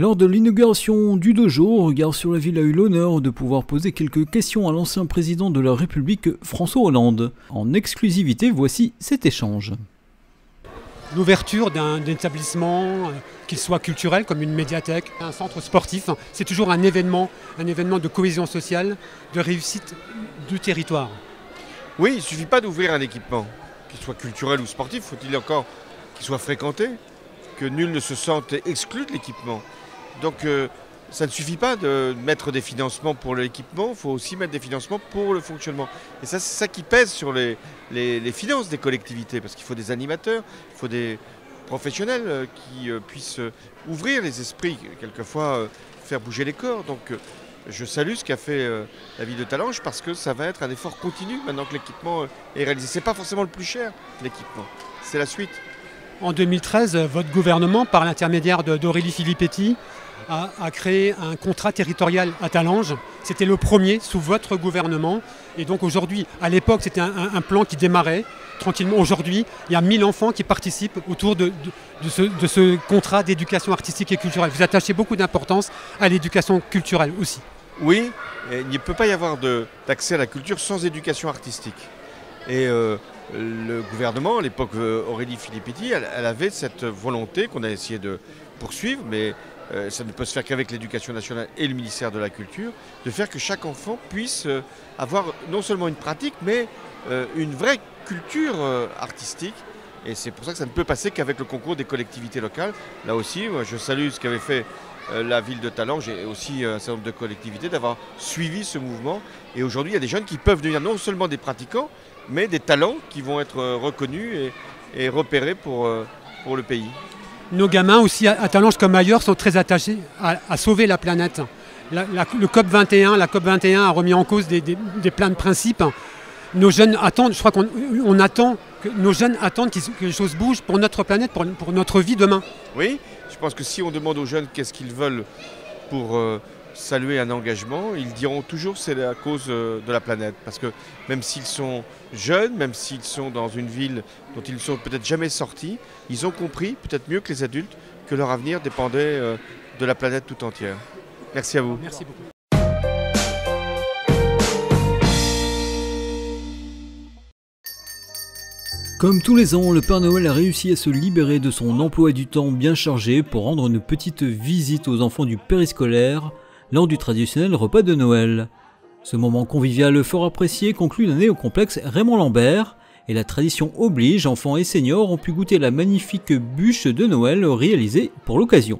Lors de l'inauguration du dojo, Regard sur la ville a eu l'honneur de pouvoir poser quelques questions à l'ancien président de la République, François Hollande. En exclusivité, voici cet échange. L'ouverture d'un établissement, qu'il soit culturel comme une médiathèque, un centre sportif, c'est toujours un événement de cohésion sociale, de réussite du territoire. Oui, il ne suffit pas d'ouvrir un équipement, qu'il soit culturel ou sportif, faut-il encore qu'il soit fréquenté, que nul ne se sente exclu de l'équipement. Donc ça ne suffit pas de mettre des financements pour l'équipement, il faut aussi mettre des financements pour le fonctionnement. Et ça, c'est ça qui pèse sur les finances des collectivités, parce qu'il faut des animateurs, il faut des professionnels qui puissent ouvrir les esprits, quelquefois faire bouger les corps. Donc je salue ce qu'a fait la ville de Talange, parce que ça va être un effort continu maintenant que l'équipement est réalisé. Ce n'est pas forcément le plus cher, l'équipement, c'est la suite. En 2013, votre gouvernement, par l'intermédiaire d'Aurélie Filippetti, a créé un contrat territorial à Talange. C'était le premier sous votre gouvernement. Et donc aujourd'hui, à l'époque, c'était un plan qui démarrait tranquillement. Aujourd'hui, il y a 1000 enfants qui participent autour de ce contrat d'éducation artistique et culturelle. Vous attachez beaucoup d'importance à l'éducation culturelle aussi. Oui, il ne peut pas y avoir d'accès à la culture sans éducation artistique. Et le gouvernement, à l'époque Aurélie Filippetti, elle avait cette volonté qu'on a essayé de poursuivre, mais ça ne peut se faire qu'avec l'éducation nationale et le ministère de la Culture, de faire que chaque enfant puisse avoir non seulement une pratique, mais une vraie culture artistique. Et c'est pour ça que ça ne peut passer qu'avec le concours des collectivités locales. Là aussi, moi, je salue ce qu'avait fait la ville de Talange et aussi un certain nombre de collectivités d'avoir suivi ce mouvement. Et aujourd'hui, il y a des jeunes qui peuvent devenir non seulement des pratiquants, mais des talents qui vont être reconnus et repérés pour le pays. Nos gamins aussi à Talange comme ailleurs sont très attachés à sauver la planète. Le COP21 a remis en cause des plein de principes. Nos jeunes attendent, je crois qu'on attend, nos jeunes attendent que les choses bougent pour notre planète, pour notre vie demain. Oui, je pense que si on demande aux jeunes qu'est-ce qu'ils veulent pour saluer un engagement, ils diront toujours c'est la cause de la planète. Parce que même s'ils sont jeunes, même s'ils sont dans une ville dont ils ne sont peut-être jamais sortis, ils ont compris, peut-être mieux que les adultes, que leur avenir dépendait de la planète tout entière. Merci à vous. Merci beaucoup. Comme tous les ans, le Père Noël a réussi à se libérer de son emploi du temps bien chargé pour rendre une petite visite aux enfants du périscolaire lors du traditionnel repas de Noël. Ce moment convivial fort apprécié conclut l'année au complexe Raymond Lambert, et la tradition oblige, enfants et seniors ont pu goûter la magnifique bûche de Noël réalisée pour l'occasion.